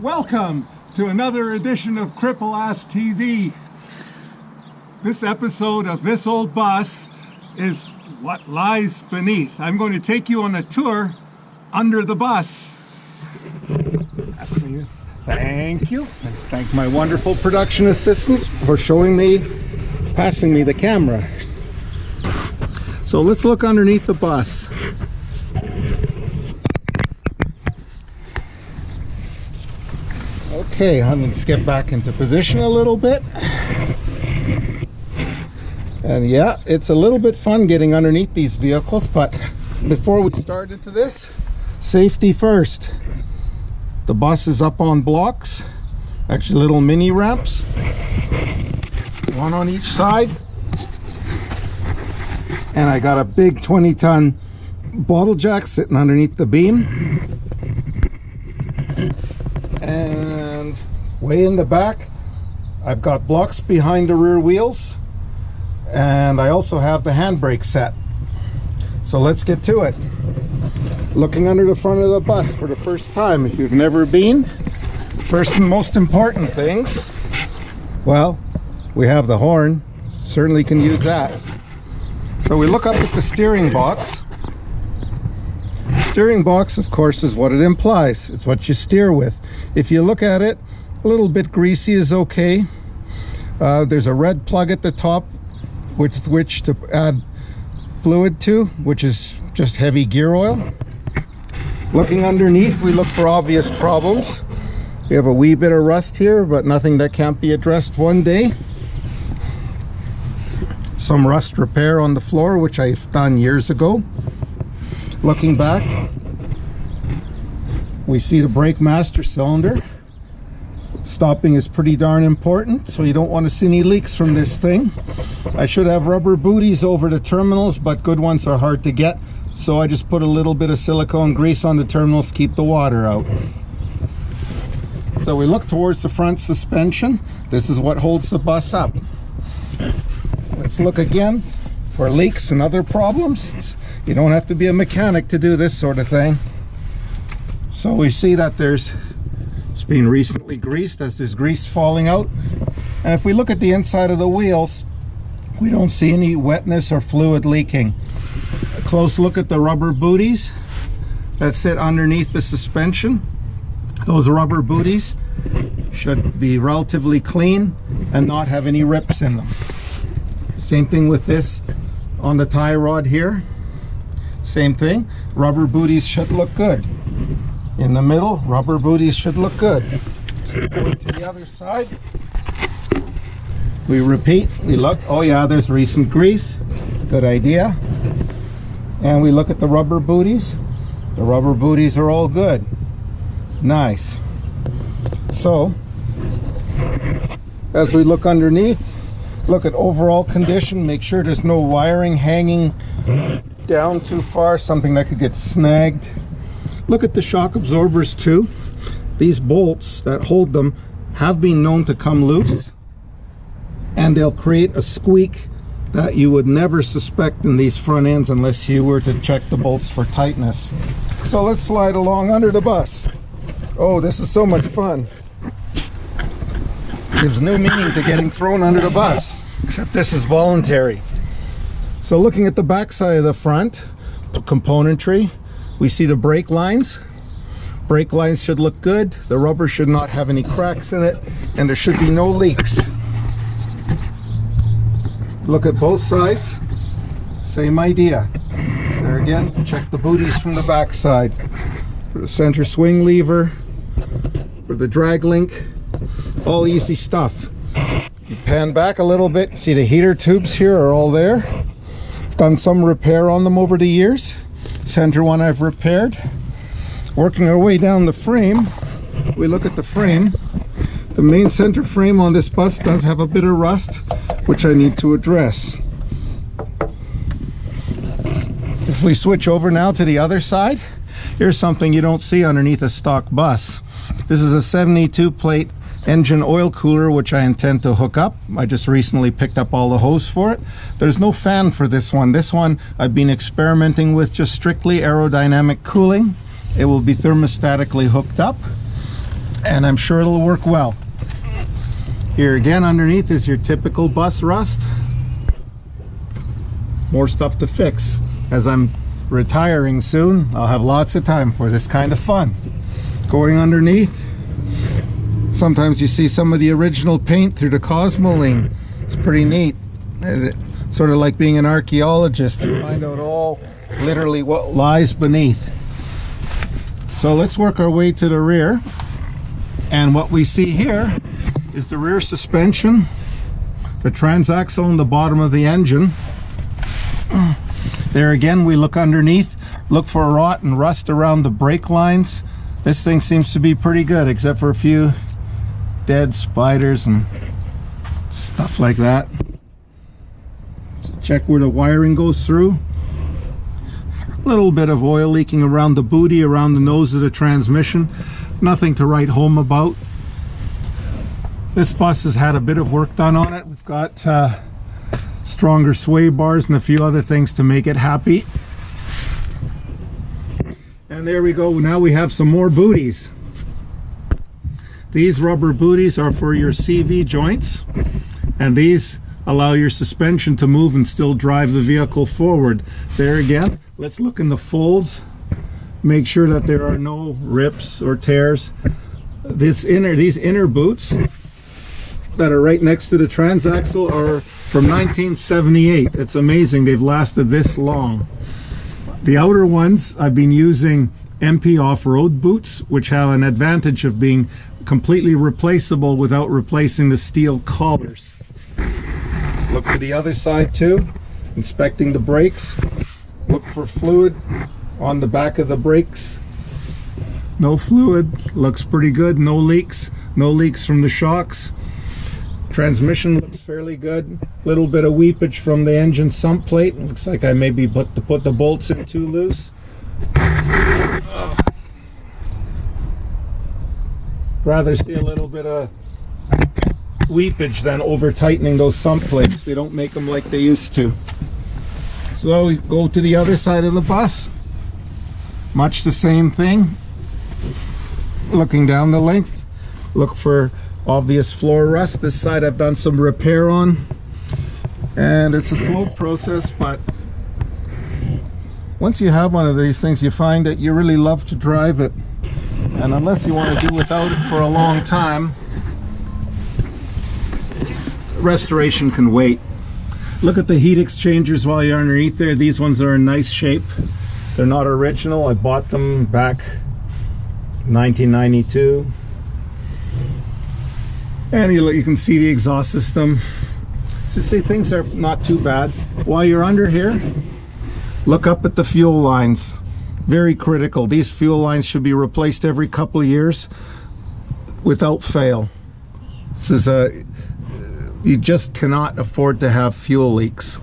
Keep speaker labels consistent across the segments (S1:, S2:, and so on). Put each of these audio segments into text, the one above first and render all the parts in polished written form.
S1: Welcome to another edition of Cripple-Ass TV. This episode of This Old Bus is What Lies Beneath. I'm going to take you on a tour under the bus. That's for you. Thank you. And thank my wonderful production assistants for passing me the camera. So let's look underneath the bus. Okay, let's get back into position a little bit. And yeah, it's a little bit fun getting underneath these vehicles, but before we start into this, safety first. The bus is up on blocks, actually little mini ramps, one on each side. And I got a big 20-ton bottle jack sitting underneath the beam. And way in the back, I've got blocks behind the rear wheels. And I also have the handbrake set. So let's get to it. Looking under the front of the bus for the first time, if you've never been, first and most important things, well, we have the horn. Certainly can use that. So we look up at the steering box. The steering box, of course, is what it implies. It's what you steer with. If you look at it, a little bit greasy is okay. There's a red plug at the top with which to add fluid to, which is just heavy gear oil. Looking underneath, we look for obvious problems. We have a wee bit of rust here, but nothing that can't be addressed one day. Some rust repair on the floor, which I've done years ago. Looking back, we see the brake master cylinder. Stopping is pretty darn important, so you don't want to see any leaks from this thing. I should have rubber booties over the terminals, but good ones are hard to get, so I just put a little bit of silicone grease on the terminals to keep the water out. So we look towards the front suspension. This is what holds the bus up. Let's look again for leaks and other problems. You don't have to be a mechanic to do this sort of thing. So we see that it's been recently greased as there's grease falling out. And if we look at the inside of the wheels, we don't see any wetness or fluid leaking. A close look at the rubber booties that sit underneath the suspension. Those rubber booties should be relatively clean and not have any rips in them. Same thing with this on the tie rod here. Same thing. Rubber booties should look good. In the middle, rubber booties should look good. So going to the other side, we repeat, we look, oh yeah, there's recent grease. Good idea. And we look at the rubber booties. The rubber booties are all good. Nice. So, as we look underneath, look at overall condition, make sure there's no wiring hanging down too far, something that could get snagged. Look at the shock absorbers too. These bolts that hold them have been known to come loose, and they'll create a squeak that you would never suspect in these front ends unless you were to check the bolts for tightness. So let's slide along under the bus. Oh, this is so much fun. Gives new meaning to getting thrown under the bus, except this is voluntary. So looking at the back side of the front componentry, we see the brake lines. Brake lines should look good. The rubber should not have any cracks in it, and there should be no leaks. Look at both sides, same idea. There again, check the booties from the back side. For the center swing lever, for the drag link, all easy stuff. You pan back a little bit, see the heater tubes here are all there. I've done some repair on them over the years. Center one I've repaired. Working our way down the frame, we look at the frame. The main center frame on this bus does have a bit of rust, which I need to address. If we switch over now to the other side, here's something you don't see underneath a stock bus. This is a 72 plate engine oil cooler, which I intend to hook up. I just recently picked up all the hose for it. There's no fan for this one. This one I've been experimenting with just strictly aerodynamic cooling. It will be thermostatically hooked up. and I'm sure it'll work well. Here again underneath is your typical bus rust. More stuff to fix. As I'm retiring soon, I'll have lots of time for this kind of fun. Going underneath, sometimes you see some of the original paint through the Cosmoline. It's pretty neat. Sort of like being an archaeologist. You find out all literally what lies beneath. So let's work our way to the rear. And what we see here is the rear suspension, the transaxle on the bottom of the engine. There again, we look underneath, look for rot and rust around the brake lines. This thing seems to be pretty good, except for a few dead spiders and stuff like that. Check where the wiring goes through. A little bit of oil leaking around the booty, around the nose of the transmission. Nothing to write home about. This bus has had a bit of work done on it. We've got stronger sway bars and a few other things to make it happy. And there we go. Now we have some more booties. These rubber booties are for your CV joints, and these allow your suspension to move and still drive the vehicle forward. There again, let's look in the folds, make sure that there are no rips or tears. These inner boots that are right next to the transaxle are from 1978. It's amazing they've lasted this long. The outer ones, I've been using MP off-road boots, which have an advantage of being completely replaceable without replacing the steel collars. Look to the other side too, inspecting the brakes. Look for fluid on the back of the brakes. No fluid, looks pretty good. No leaks from the shocks. Transmission looks fairly good. Little bit of weepage from the engine sump plate. Looks like I maybe put the bolts in too loose. Rather see a little bit of weepage than over tightening those sump plates. They don't make them like they used to. So we go to the other side of the bus. Much the same thing. Looking down the length, look for obvious floor rust. This side I've done some repair on, and it's a slow process, but once you have one of these things, you find that you really love to drive it. And unless you want to do without it for a long time, restoration can wait. Look at the heat exchangers while you're underneath there. These ones are in nice shape. They're not original. I bought them back 1992. And you can see the exhaust system. So see, things are not too bad. While you're under here, look up at the fuel lines. Very critical. These fuel lines should be replaced every couple of years without fail. This is you just cannot afford to have fuel leaks.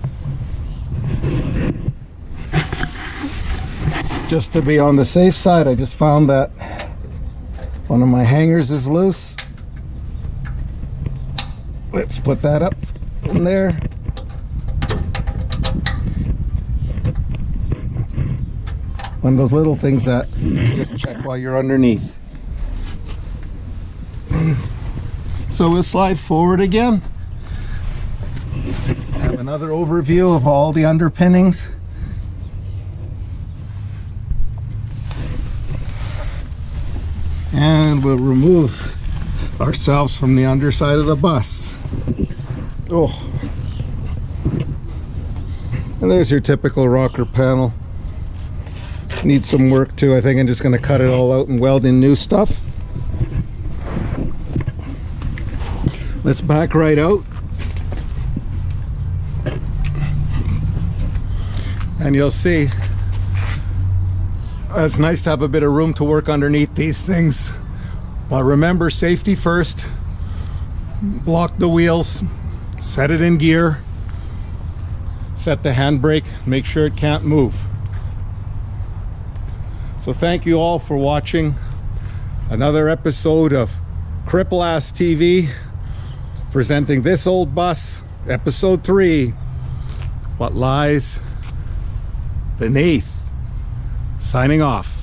S1: Just to be on the safe side, I just found that one of my hangers is loose. Let's put that up in there. One of those little things that you just check while you're underneath. So we'll slide forward again. Have another overview of all the underpinnings. And we'll remove ourselves from the underside of the bus. Oh. And there's your typical rocker panel. Needs some work too. I think I'm just going to cut it all out and weld in new stuff. Let's back right out. And you'll see it's nice to have a bit of room to work underneath these things. But remember, safety first. Block the wheels, set it in gear, set the handbrake, make sure it can't move. So thank you all for watching another episode of Cripple-Ass TV, presenting This Old Bus, episode 3, What Lies Beneath. Signing off.